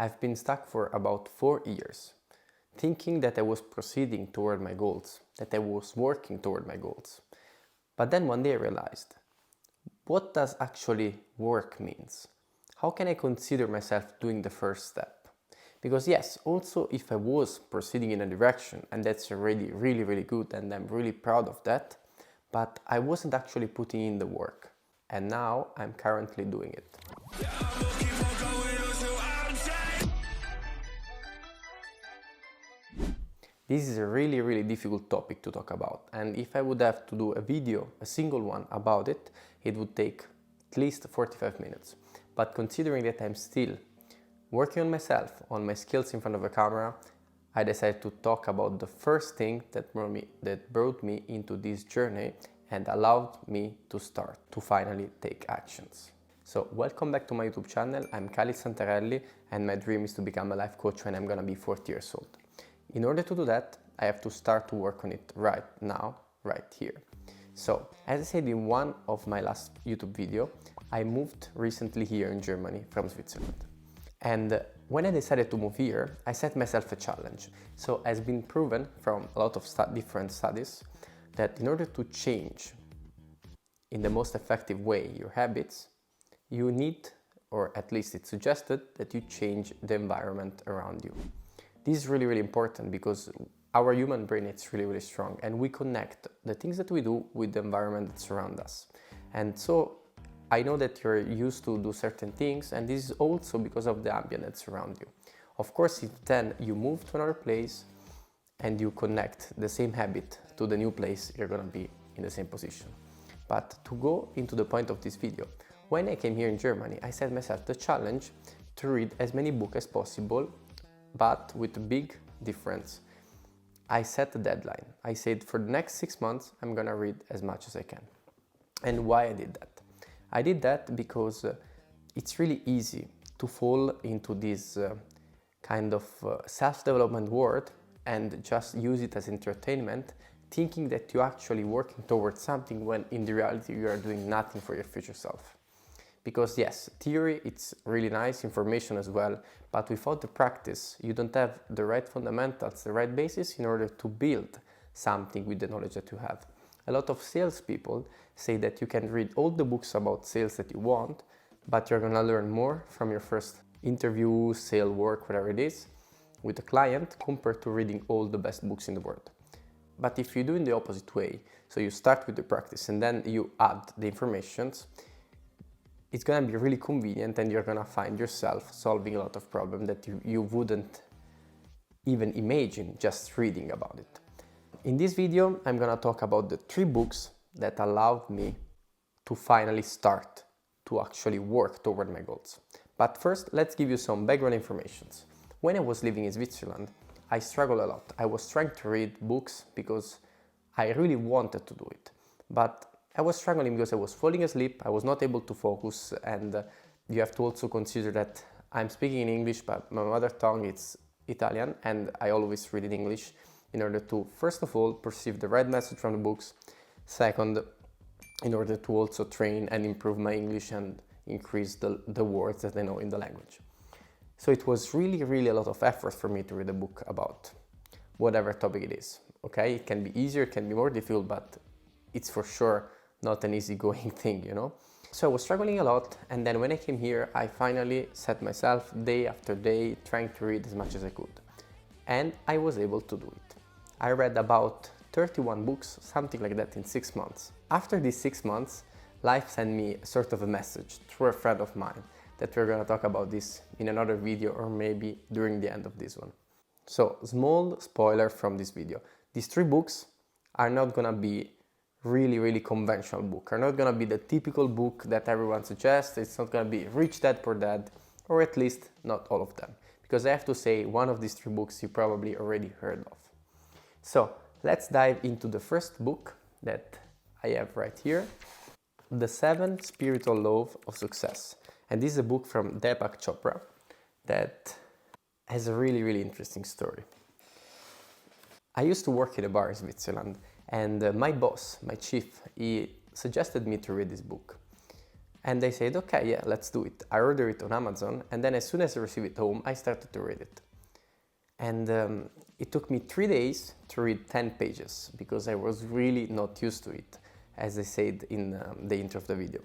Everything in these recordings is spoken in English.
I've been stuck for about 4 years, thinking that I was proceeding toward my goals, that I was working toward my goals. But then one day I realized, what does actually work means? How can I consider myself doing the first step? Because yes, also if I was proceeding in a direction, and that's already really good and I'm really proud of that, but I wasn't actually putting in the work. And now I'm currently doing it. This is a really difficult topic to talk about, and if I would have to do a video, a single one about it, it would take at least 45 minutes. But considering that I'm still working on myself, on my skills in front of a camera, I decided to talk about the first thing that brought me into this journey and allowed me to start, to finally take actions. So welcome back to my YouTube channel. I'm Khalil Santarelli and my dream is to become a life coach when I'm gonna be 40 years old. In order to do that, I have to start to work on it right now, right here. So, as I said in one of my last YouTube video, I moved recently here in Germany from Switzerland. And when I decided to move here, I set myself a challenge. So, it has been proven from a lot of different studies that in order to change in the most effective way your habits, you need, or at least it's suggested, that you change the environment around you. This is really important because our human brain is really strong and we connect the things that we do with the environment that surrounds us. And so I know that you're used to do certain things, and this is also because of the ambient that surrounds you. Of course, if then you move to another place and you connect the same habit to the new place, you're gonna be in the same position. But to go into the point of this video, when I came here in Germany, I set myself the challenge to read as many books as possible, but with a big difference. I set a deadline. I said for the next 6 months, I'm gonna read as much as I can. And why I did that? I did that because it's really easy to fall into this kind of self-development world and just use it as entertainment, thinking that you're actually working towards something when in the reality you are doing nothing for your future self. Because yes, theory, it's really nice, information as well, but without the practice, you don't have the right fundamentals, the right basis in order to build something with the knowledge that you have. A lot of salespeople say that you can read all the books about sales that you want, but you're gonna learn more from your first interview, sale work, whatever it is, with a client compared to reading all the best books in the world. But if you do in the opposite way, so you start with the practice and then you add the informations, it's gonna be really convenient and you're gonna find yourself solving a lot of problems that you wouldn't even imagine just reading about it. In this video, I'm gonna talk about the 3 books that allowed me to finally start to actually work toward my goals. But first, let's give you some background information. When I was living in Switzerland, I struggled a lot. I was trying to read books because I really wanted to do it. But I was struggling because I was falling asleep, I was not able to focus, and you have to also consider that I'm speaking in English, but my mother tongue is Italian, and I always read in English in order to, first of all, perceive the right message from the books. Second, in order to also train and improve my English and increase the words that I know in the language. So it was really a lot of effort for me to read a book about whatever topic it is. Okay, it can be easier, it can be more difficult, but it's for sure not an easygoing thing, you know? So I was struggling a lot, and then when I came here, I finally set myself day after day trying to read as much as I could. And I was able to do it. I read about 31 books, something like that, in 6 months. After these 6 months, life sent me sort of a message through a friend of mine that we're gonna talk about this in another video or maybe during the end of this one. So, small spoiler from this video. These 3 books are not gonna be really conventional book, are not gonna be the typical book that everyone suggests. It's not gonna be Rich Dad Poor Dad, or at least not all of them, because I have to say one of these 3 books you probably already heard of. So let's dive into the first book that I have right here, The 7 Spiritual Laws of Success. And this is a book from Deepak Chopra that has a really interesting story. I used to work in a bar in Switzerland, and my boss, my chief, he suggested me to read this book. And I said, okay, yeah, let's do it. I ordered it on Amazon, and then as soon as I received it home, I started to read it. And it took me 3 days to read 10 pages because I was really not used to it, as I said in the intro of the video.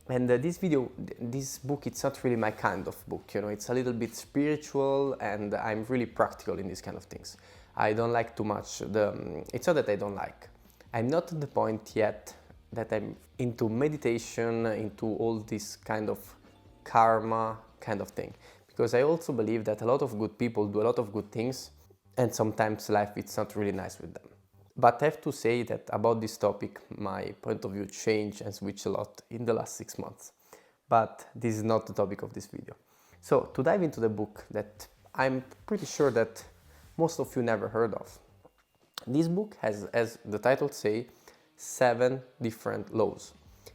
And this book, it's not really my kind of book, you know, it's a little bit spiritual, and I'm really practical in these kind of things. I don't like too much it's not that I don't like. I'm not at the point yet that I'm into meditation, into all this kind of karma kind of thing. Because I also believe that a lot of good people do a lot of good things, and sometimes life it's not really nice with them. But I have to say that about this topic, my point of view changed and switched a lot in the last 6 months. But this is not the topic of this video. So to dive into the book that I'm pretty sure that most of you never heard of. This book has, as the title say, 7 different laws.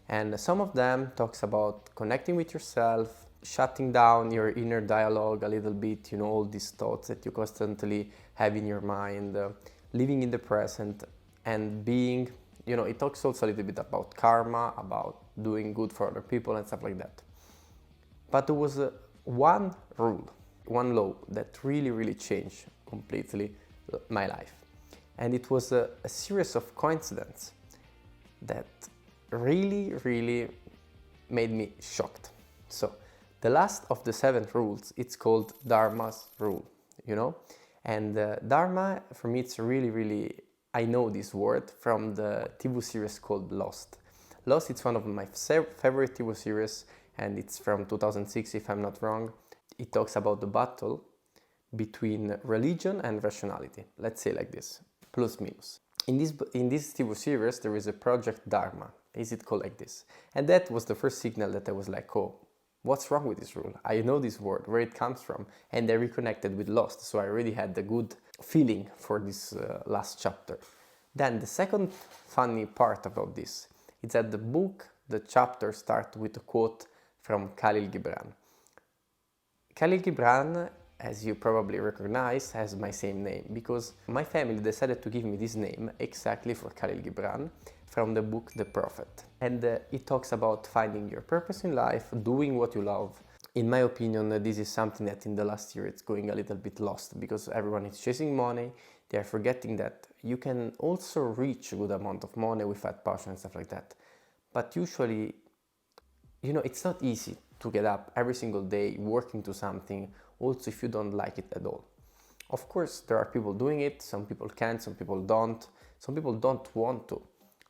And some of them talks about connecting with yourself, shutting down your inner dialogue a little bit, you know, all these thoughts that you constantly have in your mind, living in the present, and being, you know, it talks also a little bit about karma, about doing good for other people and stuff like that. But there was one rule, one law that really changed completely my life. And it was a series of coincidences that really made me shocked. So the last of the 7 rules, it's called Dharma's rule, you know? And Dharma, for me, it's really, I know this word from the TV series called Lost. Lost, it's one of my favorite TV series, and it's from 2006, if I'm not wrong. It talks about the battle between religion and rationality. Let's say like this, plus minus. In this TV series, there is a project Dharma. Is it called like this? And that was the first signal that I was like, oh, what's wrong with this rule? I know this word, where it comes from, and I reconnected with Lost, so I already had a good feeling for this last chapter. Then the second funny part about this is that the chapter starts with a quote from Khalil Gibran. Khalil Gibran, as you probably recognize, has my same name because my family decided to give me this name exactly for Khalil Gibran from the book The Prophet. And it talks about finding your purpose in life, doing what you love. In my opinion, this is something that in the last year it's going a little bit lost because everyone is chasing money. They are forgetting that you can also reach a good amount of money without passion and stuff like that. But usually, you know, it's not easy to get up every single day working to something, also if you don't like it at all. Of course, there are people doing it, some people can, some people don't want to.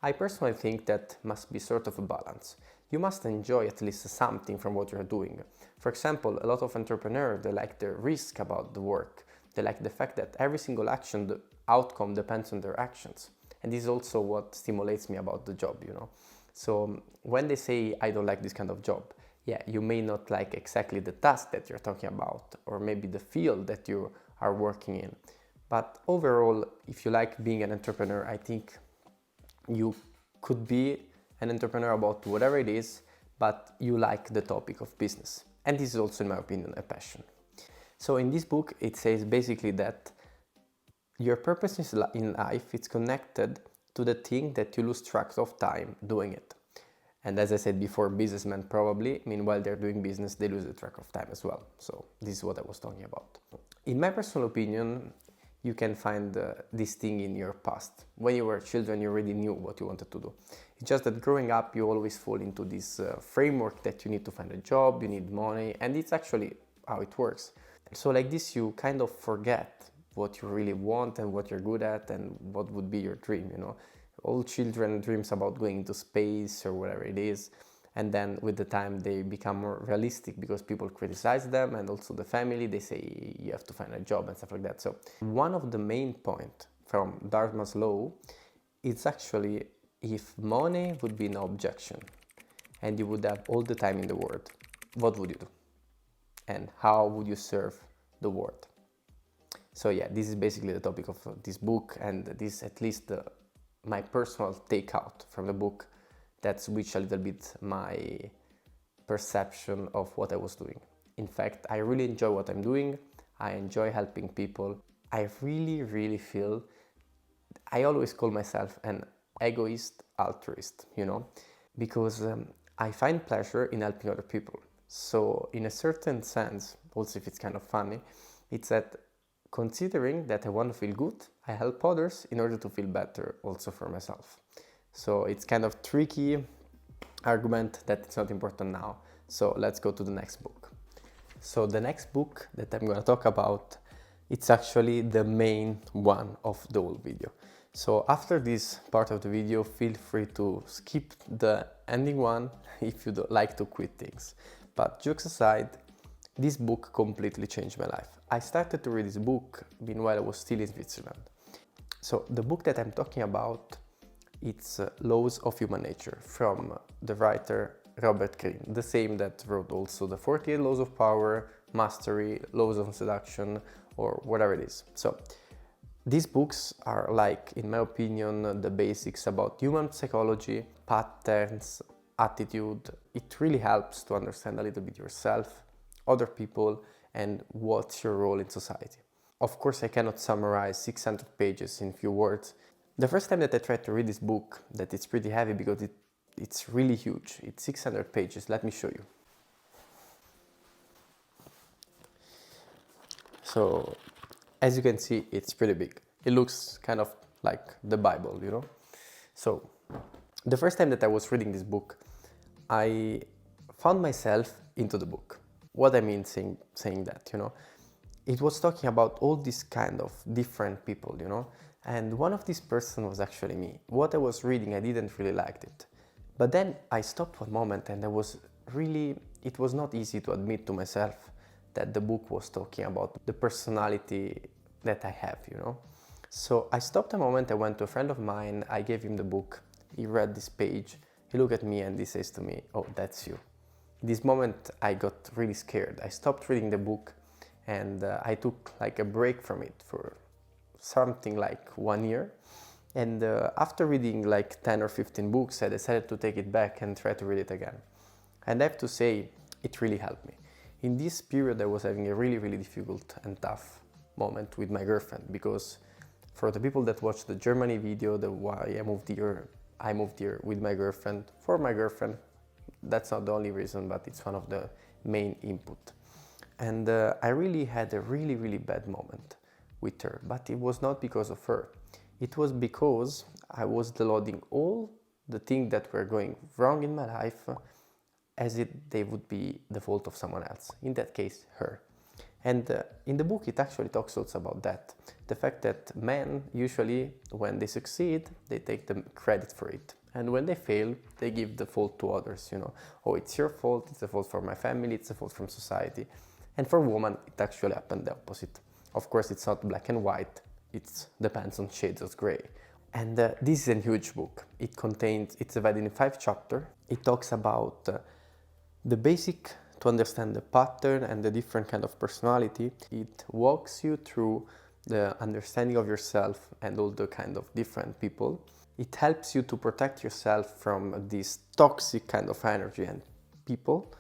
I personally think that must be sort of a balance. You must enjoy at least something from what you're doing. For example, a lot of entrepreneurs, they like the risk about the work. They like the fact that every single action, the outcome depends on their actions. And this is also what stimulates me about the job, you know. So when they say, I don't like this kind of job, yeah, you may not like exactly the task that you're talking about, or maybe the field that you are working in. But overall, if you like being an entrepreneur, I think you could be an entrepreneur about whatever it is, but you like the topic of business. And this is also, in my opinion, a passion. So in this book, it says basically that your purpose in life is connected to the thing that you lose track of time doing it. And as I said before, businessmen probably, meanwhile they're doing business, they lose the track of time as well. So this is what I was talking about. In my personal opinion, you can find this thing in your past. When you were children, you already knew what you wanted to do. It's just that growing up, you always fall into this framework that you need to find a job, you need money, and it's actually how it works. So like this, you kind of forget what you really want and what you're good at and what would be your dream, you know. All children dreams about going into space or whatever it is. And then with the time they become more realistic because people criticize them, and also the family, they say you have to find a job and stuff like that. So one of the main points from Dharma's law is actually if money would be no objection and you would have all the time in the world, what would you do? And how would you serve the world? So yeah, this is basically the topic of this book, and this is at least my personal takeout from the book that switched a little bit my perception of what I was doing. In fact, I really enjoy what I'm doing. I enjoy helping people. I really feel, I always call myself an egoist altruist, you know, because I find pleasure in helping other people. So in a certain sense, also if it's kind of funny, it's that considering that I want to feel good, I help others in order to feel better also for myself. So it's kind of tricky argument that it's not important now. So let's go to the next book. So the next book that I'm going to talk about, it's actually the main one of the whole video. So after this part of the video, feel free to skip the ending one if you don't like to quit things. But jokes aside, this book completely changed my life. I started to read this book meanwhile I was still in Switzerland. So the book that I'm talking about, it's Laws of Human Nature from the writer Robert Greene, the same that wrote also the 48 Laws of Power, Mastery, Laws of Seduction, or whatever it is. So these books are like, in my opinion, the basics about human psychology, patterns, attitude. It really helps to understand a little bit yourself, other people, and what's your role in society. Of course, I cannot summarize 600 pages in few words. The first time that I tried to read this book, that it's pretty heavy because it's really huge. It's 600 pages. Let me show you. So, as you can see, it's pretty big. It looks kind of like the Bible, you know? So, the first time that I was reading this book, I found myself into the book. What I mean saying that, you know? It was talking about all these kind of different people, you know? And one of these person was actually me. What I was reading, I didn't really like it. But then I stopped one moment and it was not easy to admit to myself that the book was talking about the personality that I have, you know. So I stopped a moment, I went to a friend of mine, I gave him the book, he read this page, he looked at me and he says to me, "Oh, that's you." In this moment I got really scared. I stopped reading the book and I took like a break from it for something like 1 year. And after reading like 10 or 15 books, I decided to take it back and try to read it again. And I have to say, it really helped me. In this period, I was having a really difficult and tough moment with my girlfriend, because for the people that watched the Germany video, the why I moved here with my girlfriend, for my girlfriend. That's not the only reason, but it's one of the main input. And I really had a really bad moment with her, but it was not because of her. It was because I was downloading all the things that were going wrong in my life as if they would be the fault of someone else, in that case, her. And in the book, it actually talks also about that. The fact that men, usually, when they succeed, they take the credit for it. And when they fail, they give the fault to others, you know. "Oh, it's your fault, it's the fault for my family, it's the fault from society." And for women, it actually happened the opposite. Of course, it's not black and white, it depends on shades of gray. And this is a huge book. It's divided in 5 chapters. It talks about the basic to understand the pattern and the different kind of personality. It walks you through the understanding of yourself and all the kind of different people. It helps you to protect yourself from this toxic kind of energy and people.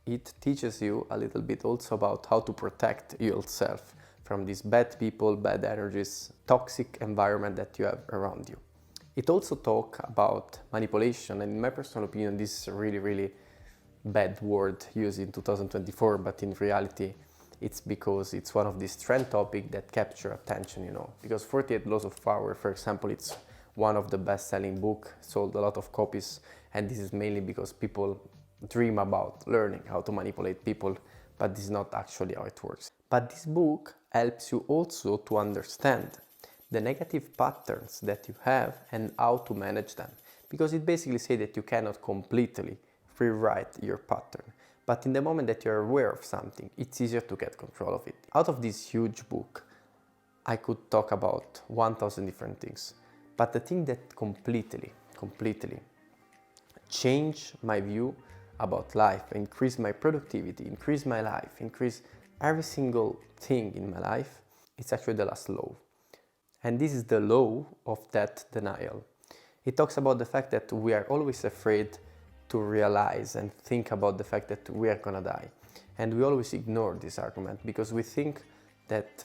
It teaches you a little bit also about how to protect yourself from these bad people, bad energies, toxic environment that you have around you. It also talks about manipulation, and in my personal opinion, this is a really bad word used in 2024, but in reality, it's because it's one of these trend topics that capture attention, you know. Because 48 Laws of Power, for example, it's one of the best-selling book, sold a lot of copies, and this is mainly because people dream about learning how to manipulate people, but this is not actually how it works. But this book helps you also to understand the negative patterns that you have and how to manage them. Because it basically says that you cannot completely rewrite your pattern. But in the moment that you're aware of something, it's easier to get control of it. Out of this huge book, I could talk about 1000 different things. But the thing that completely changed my view about life, increase my productivity, increase my life, increase every single thing in my life, it's actually the last law. And this is the law of that denial. It talks about the fact that we are always afraid to realize and think about the fact that we are gonna die. And we always ignore this argument because we think that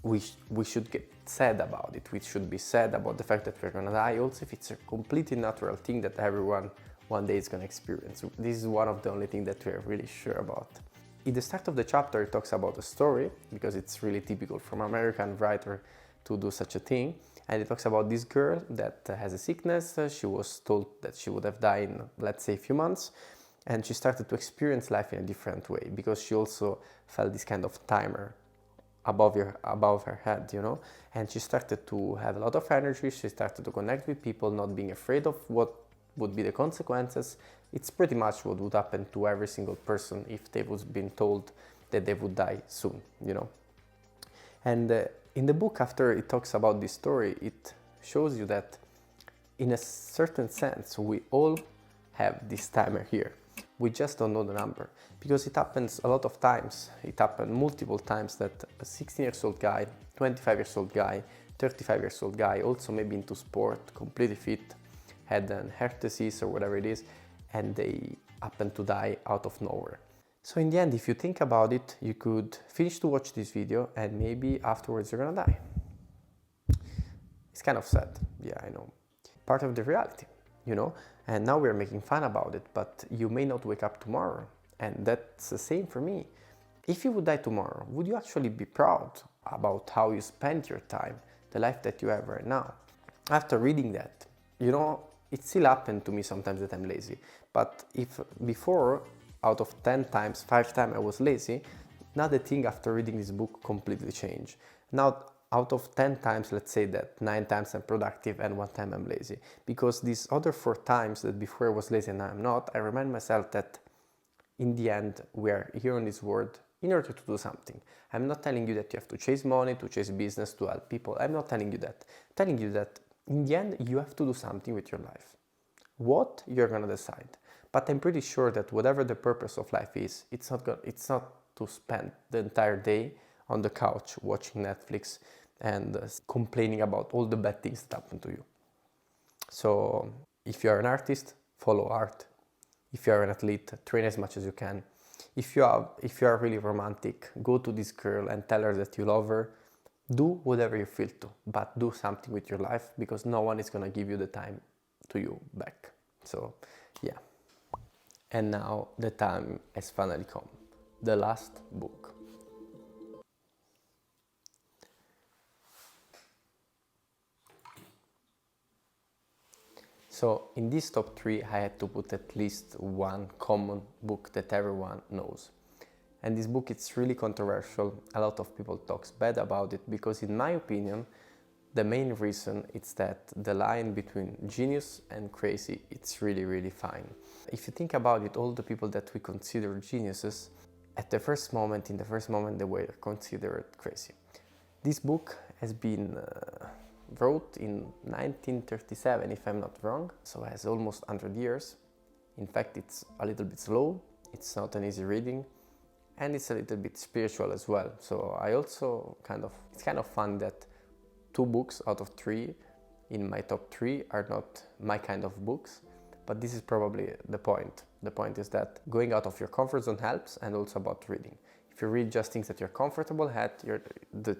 we should get sad about it. We should be sad about the fact that we're gonna die, also if it's a completely natural thing that everyone one day it's going to experience. This is one of the only things that we are really sure about. In the start of the chapter, it talks about a story, because it's really typical from American writer to do such a thing. And it talks about this girl that has a sickness. She was told that she would have died in, let's say, a few months. And she started to experience life in a different way, because she also felt this kind of timer above her head, you know. And she started to have a lot of energy. She started to connect with people, not being afraid of what would be the consequences. It's pretty much what would happen to every single person if they was been told that they would die soon, you know. And in the book, after it talks about this story, it shows you that in a certain sense we all have this timer here. We just don't know the number, because it happens a lot of times. It happened multiple times that a 16-year-old guy, 25-year-old guy, 35-year-old guy, also maybe into sport, completely fit, had an heart disease or whatever it is, and they happen to die out of nowhere. So in the end, if you think about it, you could finish to watch this video and maybe afterwards you're gonna die. It's kind of sad, yeah, I know. Part of the reality, you know? And now we're making fun about it, but you may not wake up tomorrow. And that's the same for me. If you would die tomorrow, would you actually be proud about how you spent your time, the life that you have right now? After reading that, you know, it still happened to me sometimes that I'm lazy. But if before, out of 10 times, 5 times I was lazy, now the thing after reading this book completely changed. Now, out of 10 times, let's say that 9 times I'm productive and 1 time I'm lazy. Because these other 4 times that before I was lazy and now I'm not, I remind myself that in the end, we are here on this world in order to do something. I'm not telling you that you have to chase money, to chase business, to help people. I'm not telling you that. I'm telling you that in the end, you have to do something with your life. What? You're gonna decide. But I'm pretty sure that whatever the purpose of life is, it's not to spend the entire day on the couch watching Netflix and complaining about all the bad things that happen to you. So if you're an artist, follow art. If you're an athlete, train as much as you can. If you are really romantic, go to this girl and tell her that you love her. Do whatever you feel to, but do something with your life, because no one is gonna give you the time to you back. So yeah. And now the time has finally come. The last book. So in this top 3, I had to put at least one common book that everyone knows. And this book, it's really controversial. A lot of people talk bad about it, because in my opinion, the main reason is that the line between genius and crazy, it's really, really fine. If you think about it, all the people that we consider geniuses, in the first moment, they were considered crazy. This book has been wrote in 1937, if I'm not wrong, so it has almost 100 years. In fact, it's a little bit slow, it's not an easy reading, and it's a little bit spiritual as well. So I also it's kind of fun that 2 books out of 3 in my top 3 are not my kind of books, but this is probably the point. The point is that going out of your comfort zone helps, and also about reading. If you read just things that you're comfortable at, the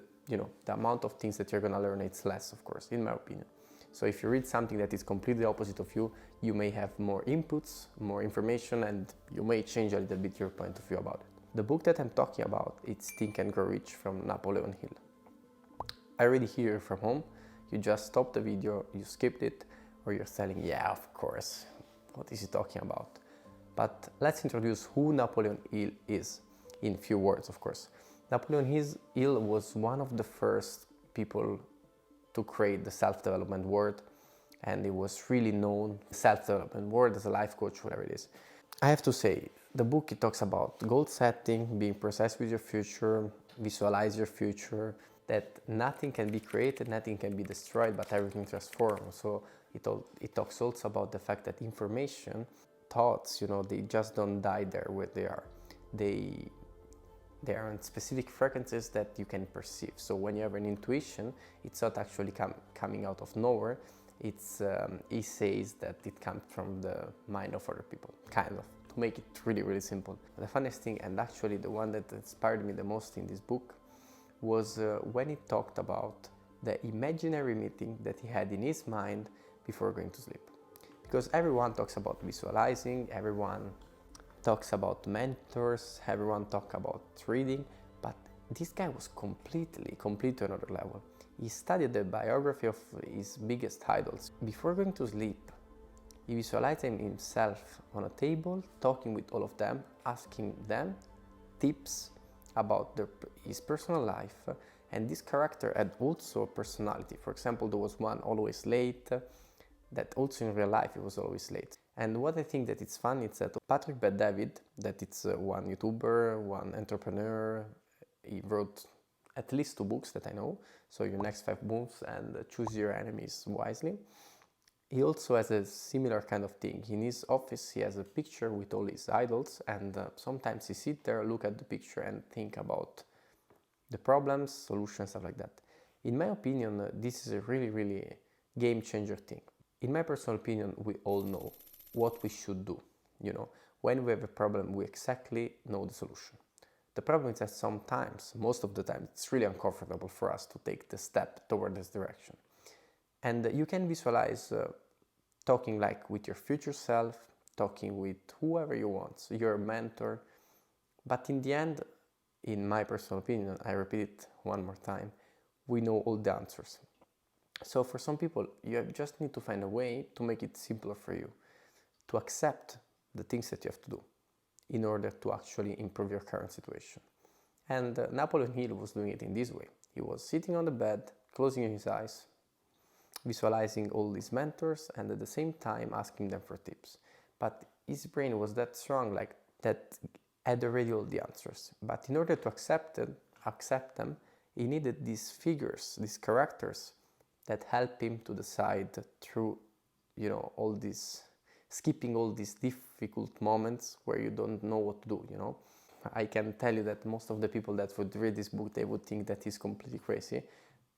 amount of things that you're gonna learn, it's less, of course, in my opinion. So if you read something that is completely opposite of you, you may have more inputs, more information, and you may change a little bit your point of view about it. The book that I'm talking about, it's Think and Grow Rich from Napoleon Hill. I already hear from home, you just stopped the video, you skipped it, or you're telling, yeah, of course, what is he talking about? But let's introduce who Napoleon Hill is, in few words, of course. Napoleon Hill was one of the first people to create the self-development word, and he was really known self-development word as a life coach, whatever it is. I have to say, the book, it talks about goal setting, being precise with your future, visualize your future, that nothing can be created, nothing can be destroyed, but everything transforms. So it talks also about the fact that information, thoughts, they just don't die there where they are. They are on specific frequencies that you can perceive. So when you have an intuition, it's not actually coming out of nowhere. He says that it comes from the mind of other people, kind of, to make it really, really simple. The funniest thing, and actually the one that inspired me the most in this book, was when he talked about the imaginary meeting that he had in his mind before going to sleep. Because everyone talks about visualizing, everyone talks about mentors, everyone talks about reading, but this guy was completely another level. He studied the biography of his biggest idols. Before going to sleep, he visualized himself on a table, talking with all of them, asking them tips about his personal life, and this character had also a personality. For example, there was one always late, that also in real life he was always late. And what I think that it's fun is that Patrick Bet-David, that it's one YouTuber, one entrepreneur, he wrote at least 2 books that I know, so Your Next 5 Moves and Choose Your Enemies Wisely. He also has a similar kind of thing. In his office he has a picture with all his idols, and sometimes he sit there, look at the picture and think about the problems, solutions, stuff like that. In my opinion, this is a really game changer thing. In my personal opinion, we all know what we should do. You know, when we have a problem, we exactly know the solution. The problem is that sometimes, most of the time, it's really uncomfortable for us to take the step toward this direction. And you can visualize talking like with your future self, talking with whoever you want, so your mentor. But in the end, in my personal opinion, I repeat it one more time, we know all the answers. So for some people, you just need to find a way to make it simpler for you, to accept the things that you have to do in order to actually improve your current situation. And Napoleon Hill was doing it in this way. He was sitting on the bed, closing his eyes, visualizing all his mentors, and at the same time asking them for tips. But his brain was that strong, like that had already all the answers. But in order to accept them, he needed these figures, these characters that help him to decide through, you know, all these, skipping all these difficult moments where you don't know what to do, you know. I can tell you that most of the people that would read this book, they would think that he's completely crazy.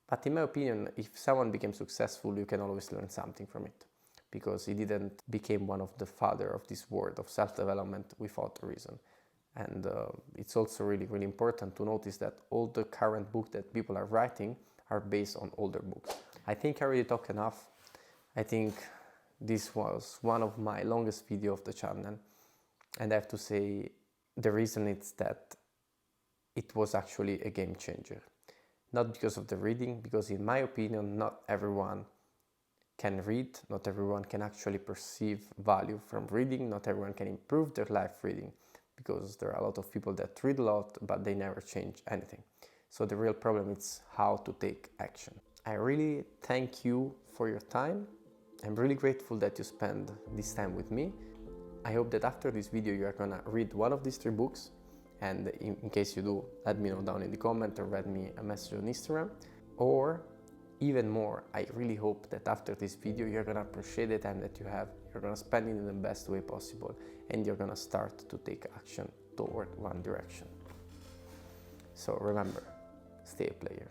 But in my opinion, if someone became successful, you can always learn something from it, because he didn't become one of the father of this world of self-development without a reason. And it's also really important to notice that all the current books that people are writing are based on older books. I think I already talked enough. I think this was one of my longest videos of the channel, and I have to say the reason is that it was actually a game changer. Not because of the reading, because in my opinion, not everyone can read, not everyone can actually perceive value from reading, not everyone can improve their life reading, because there are a lot of people that read a lot, but they never change anything. So the real problem is how to take action. I really thank you for your time. I'm really grateful that you spend this time with me. I hope that after this video you are gonna read one of these 3 books, and in case you do, let me know down in the comment or write me a message on Instagram. Or even more, I really hope that after this video you're gonna appreciate the time that you have, you're gonna spend it in the best way possible, and you're gonna start to take action toward one direction. So remember, stay a player.